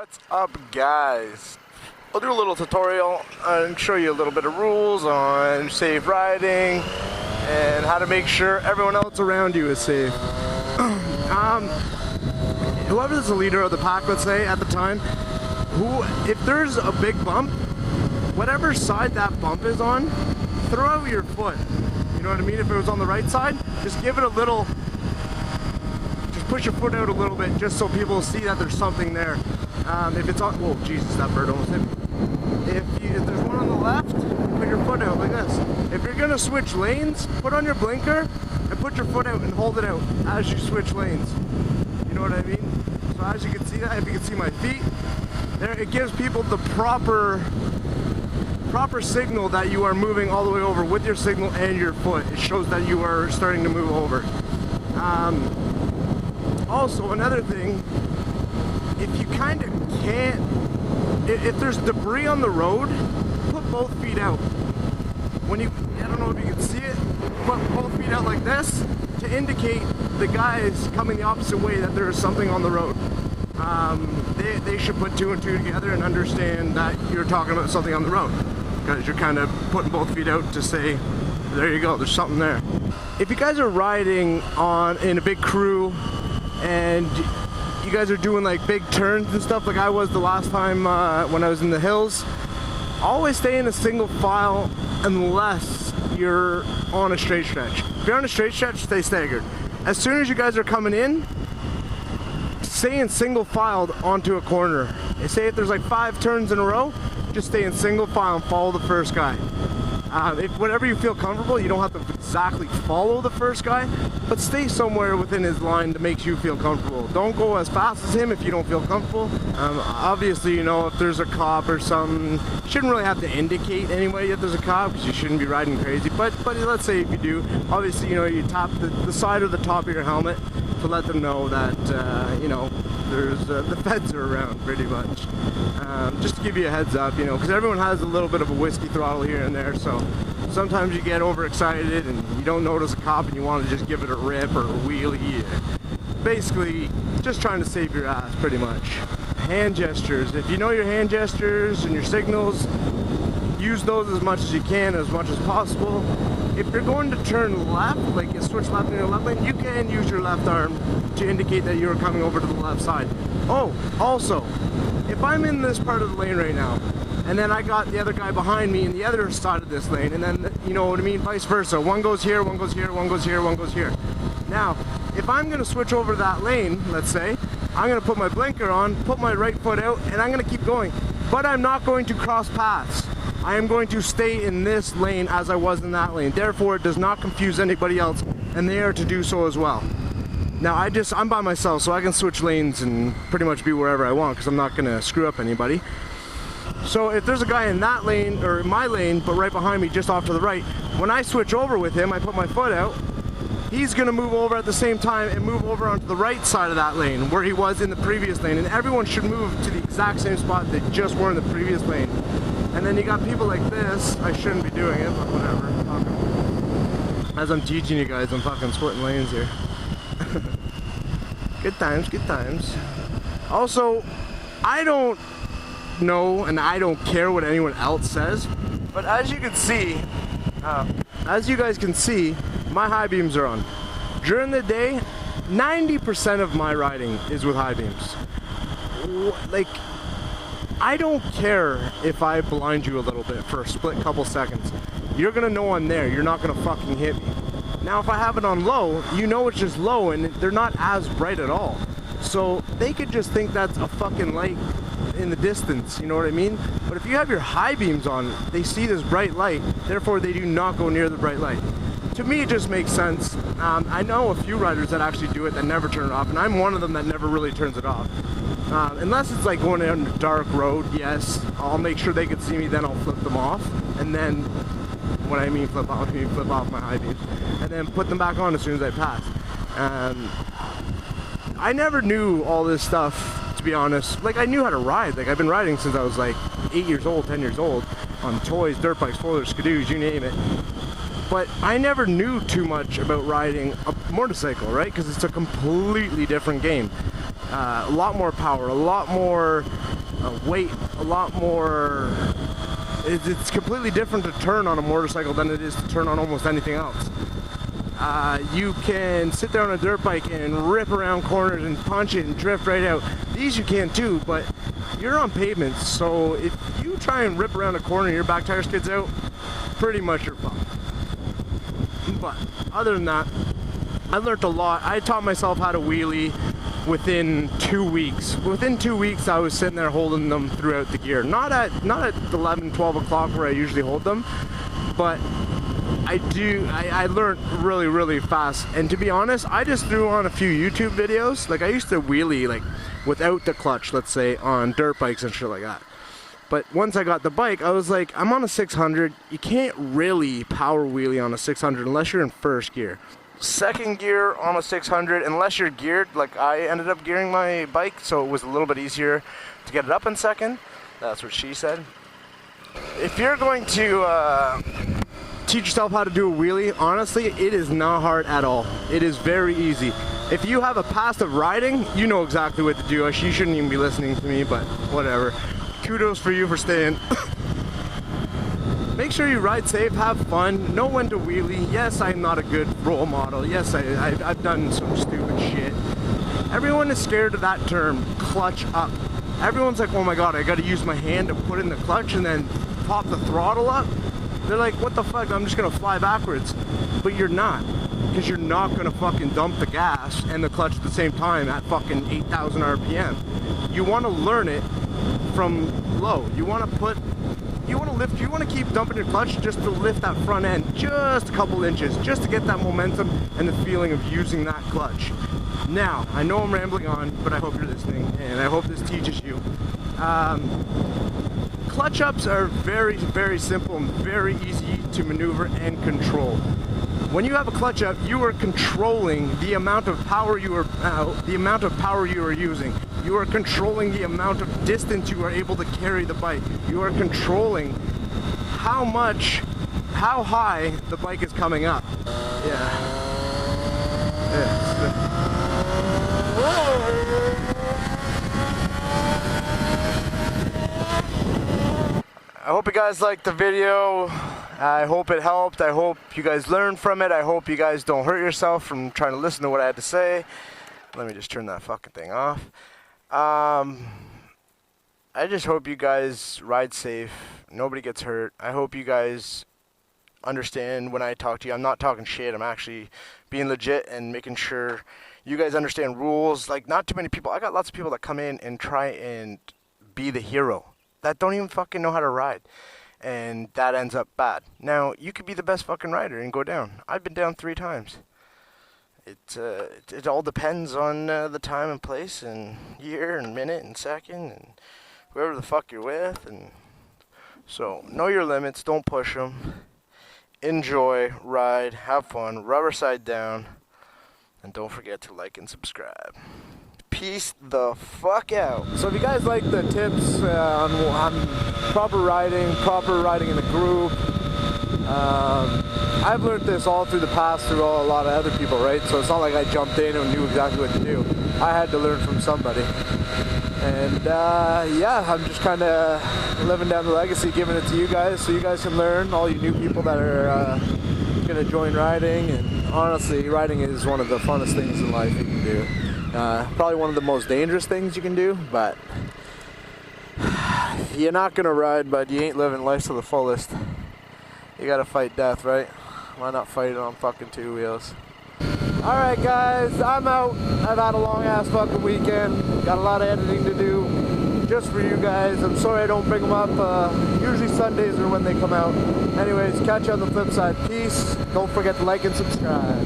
What's up, guys? I'll do a little tutorial and show you a little bit of rules on safe riding and how to make sure everyone else around you is safe. Whoever's the leader of the pack, let's say, at the time, if there's a big bump, whatever side that bump is on, throw out your foot. You know what I mean? If it was on the right side, just give it a little, just push your foot out a little bit just so people see that there's something there. If it's on, whoa, Jesus, that bird almost hit me. If there's one on the left, put your foot out like this. If you're gonna switch lanes, put on your blinker and put your foot out and hold it out as you switch lanes. You know what I mean? So as you can see that, if you can see my feet, there, it gives people the proper signal that you are moving all the way over with your signal and your foot. It shows that you are starting to move over. Also, another thing, if you kind of can't, if there's debris on the road, put both feet out. When you, I don't know if you can see it, put both feet out like this to indicate the guys coming the opposite way that there is something on the road. They should put two and two together and understand that you're talking about something on the road, because you're kind of putting both feet out to say, there you go, there's something there. If you guys are riding in a big crew and you guys are doing like big turns and stuff like I was the last time when I was in the hills, always stay in a single file unless you're on a straight stretch. If you're on a straight stretch, stay staggered. As soon as you guys are coming in, stay in single filed onto a corner. Say if there's like 5 turns in a row, just stay in single file and follow the first guy. If whatever you feel comfortable, you don't have to exactly follow the first guy, but stay somewhere within his line that makes you feel comfortable. Don't go as fast as him if you don't feel comfortable. Obviously, you know, if there's a cop or something, you shouldn't really have to indicate anyway that there's a cop, because you shouldn't be riding crazy. But let's say if you do, obviously, you know, you tap the side or the top of your helmet to let them know that, you know, there's the feds are around, pretty much. Just to give you a heads up, you know, because everyone has a little bit of a whiskey throttle here and there, so sometimes you get overexcited and you don't notice a cop and you want to just give it a rip or a wheelie. Basically, just trying to save your ass, pretty much. Hand gestures. If you know your hand gestures and your signals, use those as much as you can, as much as possible. If you're going to turn left, like you switch left in your left lane, you can use your left arm to indicate that you're coming over to the left side. Oh, also, if I'm in this part of the lane right now, and then I got the other guy behind me in the other side of this lane, and then, you know what I mean, vice versa. One goes here, one goes here, one goes here, one goes here. Now, if I'm gonna switch over to that lane, let's say, I'm gonna put my blinker on, put my right foot out, and I'm gonna keep going. But I'm not going to cross paths. I am going to stay in this lane as I was in that lane. Therefore, it does not confuse anybody else, and they are to do so as well. Now, I'm by myself, so I can switch lanes and pretty much be wherever I want, because I'm not gonna screw up anybody. So if there's a guy in that lane, or my lane, but right behind me, just off to the right, when I switch over with him, I put my foot out, he's gonna move over at the same time and move over onto the right side of that lane, where he was in the previous lane, and everyone should move to the exact same spot they just were in the previous lane. And then you got people like this. I shouldn't be doing it, but whatever. As I'm teaching you guys, I'm fucking splitting lanes here. Good times, good times. Also, I don't know and I don't care what anyone else says, but as you can see, as you guys can see, my high beams are on. During the day, 90% of my riding is with high beams. Like, I don't care if I blind you a little bit for a split couple seconds. You're gonna know I'm there. You're not gonna fucking hit me. Now, if I have it on low, you know it's just low and they're not as bright at all. So they could just think that's a fucking light in the distance, you know what I mean? But if you have your high beams on, they see this bright light, therefore they do not go near the bright light. To me, it just makes sense. I know a few riders that actually do it that never turn it off, and I'm one of them that never really turns it off. Unless it's like going down a dark road, yes, I'll make sure they can see me, then I'll flip them off. And then, when I mean flip off, I mean flip off my high beams. And then put them back on as soon as I pass. I never knew all this stuff, to be honest. Like, I knew how to ride. Like, I've been riding since I was like 8 years old, 10 years old, on toys, dirt bikes, four-wheelers, skidoos, you name it. But I never knew too much about riding a motorcycle, right? Because it's a completely different game. A lot more power, a lot more weight, a lot more. It's completely different to turn on a motorcycle than it is to turn on almost anything else. You can sit there on a dirt bike and rip around corners and punch it and drift right out. These you can too, but you're on pavement, so if you try and rip around a corner and your back tire skids out, pretty much you're fucked. But other than that, I learned a lot. I taught myself how to wheelie within 2 weeks. Within 2 weeks, I was sitting there holding them throughout the gear. Not at 11, 12 o'clock where I usually hold them, but I learned really, really fast. And to be honest, I just threw on a few YouTube videos. Like, I used to wheelie like without the clutch, let's say, on dirt bikes and shit like that. But once I got the bike, I was like, I'm on a 600. You can't really power wheelie on a 600 unless you're in first gear. Second gear on a 600, unless you're geared, like I ended up gearing my bike, so it was a little bit easier to get it up in second. That's what she said. If you're going to teach yourself how to do a wheelie, honestly, it is not hard at all. It is very easy. If you have a past of riding, you know exactly what to do. You shouldn't even be listening to me, but whatever. Kudos for you for staying. Make sure you ride safe, have fun, know when to wheelie. Yes, I'm not a good role model. Yes, I've done some stupid shit. Everyone is scared of that term, clutch up. Everyone's like, oh my god, I gotta use my hand to put in the clutch and then pop the throttle up. They're like, what the fuck, I'm just gonna fly backwards. But you're not, because you're not gonna fucking dump the gas and the clutch at the same time at fucking 8,000 RPM. You wanna learn it from low. You wanna keep dumping your clutch just to lift that front end just a couple inches, just to get that momentum and the feeling of using that clutch. Now, I know I'm rambling on, but I hope you're listening, and I hope this teaches you. Clutch ups are very, very simple and very easy to maneuver and control. When you have a clutch up, you are controlling the amount of power you are using. You are controlling the amount of distance you are able to carry the bike. You are controlling how high the bike is coming up. I hope you guys liked the video. I hope it helped. I hope you guys learned from it. I hope you guys don't hurt yourself from trying to listen to what I had to say. Let me just turn that fucking thing off. I just hope you guys ride safe. Nobody gets hurt. I hope you guys understand when I talk to you. I'm not talking shit. I'm actually being legit and making sure you guys understand rules. Like, not too many people. I got lots of people that come in and try and be the hero that don't even fucking know how to ride. And that ends up bad. Now, you could be the best fucking rider and go down. I've been down 3 times. It all depends on the time and place and year and minute and second and whoever the fuck you're with. And so, know your limits. Don't push them. Enjoy, ride, have fun, rubber side down, and don't forget to like and subscribe. Peace the fuck out. So if you guys like the tips on proper riding in a group, I've learned this all through the past through a lot of other people, right? So it's not like I jumped in and knew exactly what to do. I had to learn from somebody. And yeah, I'm just kind of living down the legacy, giving it to you guys so you guys can learn, all you new people that are going to join riding. And honestly, riding is one of the funnest things in life you can do. Probably one of the most dangerous things you can do, but you're not going to ride, but you ain't living life to the fullest. You got to fight death, right? Why not fight it on fucking 2 wheels? Alright guys, I'm out. I've had a long ass fucking weekend. Got a lot of editing to do just for you guys. I'm sorry I don't bring them up. Usually Sundays are when they come out. Anyways, catch you on the flip side. Peace. Don't forget to like and subscribe.